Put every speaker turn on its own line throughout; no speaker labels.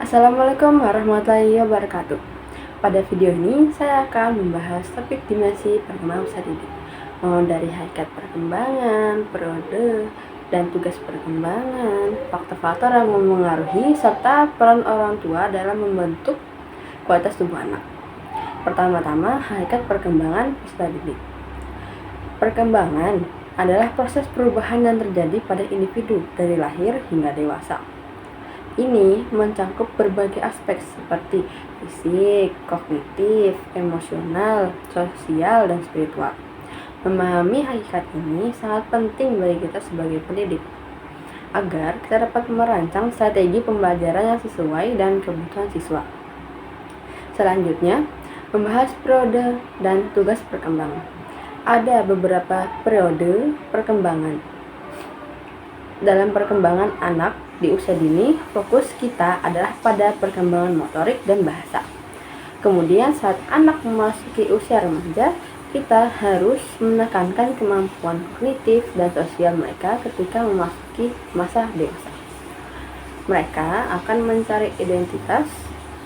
Assalamualaikum warahmatullahi wabarakatuh. Pada video ini saya akan membahas topik dimensi perkembangan usaha didik, mulai dari hakikat perkembangan, periode, dan tugas perkembangan, faktor-faktor yang memengaruhi, serta peran orang tua dalam membentuk kualitas tubuh anak. Pertama-tama, hakikat perkembangan usaha didik. Perkembangan adalah proses perubahan yang terjadi pada individu dari lahir hingga dewasa. Ini mencakup berbagai aspek seperti fisik, kognitif, emosional, sosial, dan spiritual. Memahami hakikat ini sangat penting bagi kita sebagai pendidik, agar kita dapat merancang strategi pembelajaran yang sesuai dengan kebutuhan siswa. Selanjutnya, membahas periode dan tugas perkembangan. Ada beberapa periode perkembangan. Dalam perkembangan anak di usia dini, fokus kita adalah pada perkembangan motorik dan bahasa. Kemudian saat anak memasuki usia remaja, kita harus menekankan kemampuan kognitif dan sosial mereka ketika memasuki masa dewasa. Mereka akan mencari identitas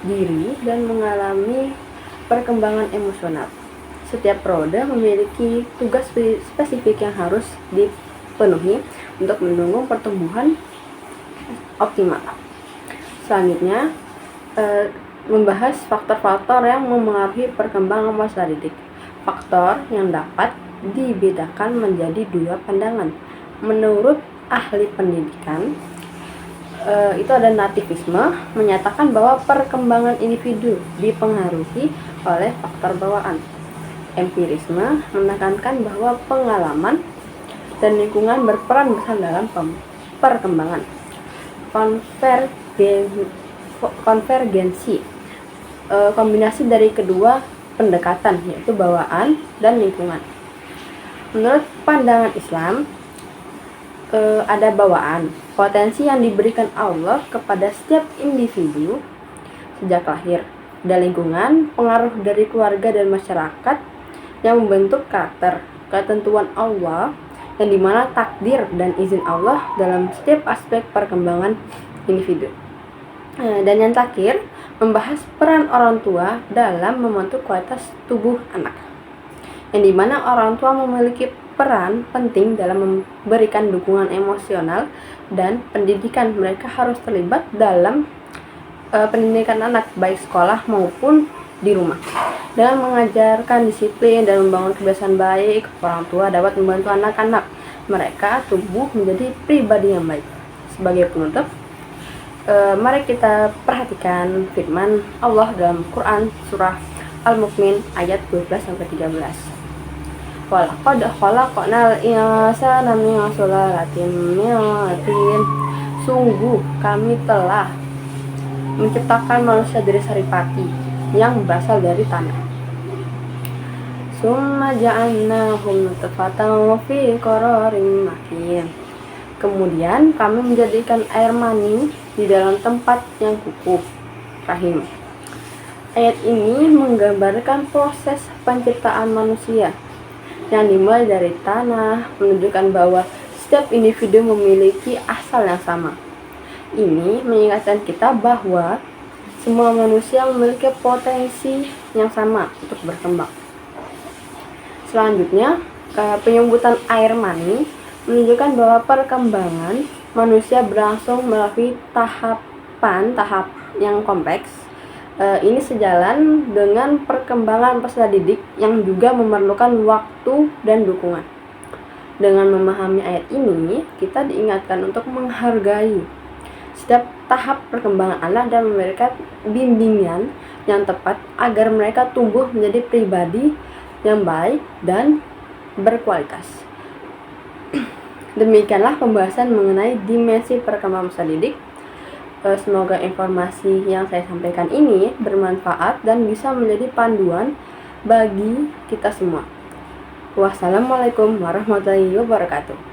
diri dan mengalami perkembangan emosional. Setiap periode memiliki tugas spesifik yang harus dipenuhi untuk mendukung pertumbuhan optimal. Selanjutnya, membahas faktor-faktor yang memengaruhi perkembangan masa didik. Faktor yang dapat dibedakan menjadi dua pandangan. Menurut ahli pendidikan, itu ada nativisme, menyatakan bahwa perkembangan individu dipengaruhi oleh faktor bawaan. Empirisme menekankan bahwa pengalaman dan lingkungan berperan besar dalam perkembangan. Konvergensi, kombinasi dari kedua pendekatan, yaitu bawaan dan lingkungan. Menurut pandangan Islam, ada bawaan, potensi yang diberikan Allah kepada setiap individu sejak lahir. Ada lingkungan, pengaruh dari keluarga dan masyarakat yang membentuk karakter, ketentuan Allah, yang dimana takdir dan izin Allah dalam setiap aspek perkembangan individu. Dan yang terakhir, membahas peran orang tua dalam membentuk kualitas tubuh anak, yang dimana orang tua memiliki peran penting dalam memberikan dukungan emosional dan pendidikan. Mereka harus terlibat dalam pendidikan anak, baik sekolah maupun di rumah. Dengan mengajarkan disiplin dan membangun kebiasaan baik, orang tua dapat membantu anak-anak mereka tumbuh menjadi pribadi yang baik. Sebagai penutup, mari kita perhatikan firman Allah dalam Quran surah Al-Mu'min ayat 12-13. Walaqad khalaqnal insana min sulalatin min tin. Sungguh kami telah menciptakan manusia dari saripati yang berasal dari tanah. Summa ja'alnahum nutfatan fi qararin makin. Kemudian kami menjadikan air mani di dalam tempat yang kukuh, rahim. Ayat ini menggambarkan proses penciptaan manusia yang dimulai dari tanah, menunjukkan bahwa setiap individu memiliki asal yang sama. Ini mengingatkan kita bahwa semua manusia memiliki potensi yang sama untuk berkembang. Selanjutnya, penyumbutan air mani menunjukkan bahwa perkembangan manusia berlangsung melalui tahap yang kompleks. Ini sejalan dengan perkembangan peserta didik yang juga memerlukan waktu dan dukungan. Dengan memahami ayat ini, kita diingatkan untuk menghargai setiap tahap perkembangan anak dan memberikan bimbingan yang tepat agar mereka tumbuh menjadi pribadi yang baik dan berkualitas. Demikianlah pembahasan mengenai dimensi perkembangan usaha didik. Semoga informasi yang saya sampaikan ini bermanfaat dan bisa menjadi panduan bagi kita semua. Wassalamualaikum warahmatullahi wabarakatuh.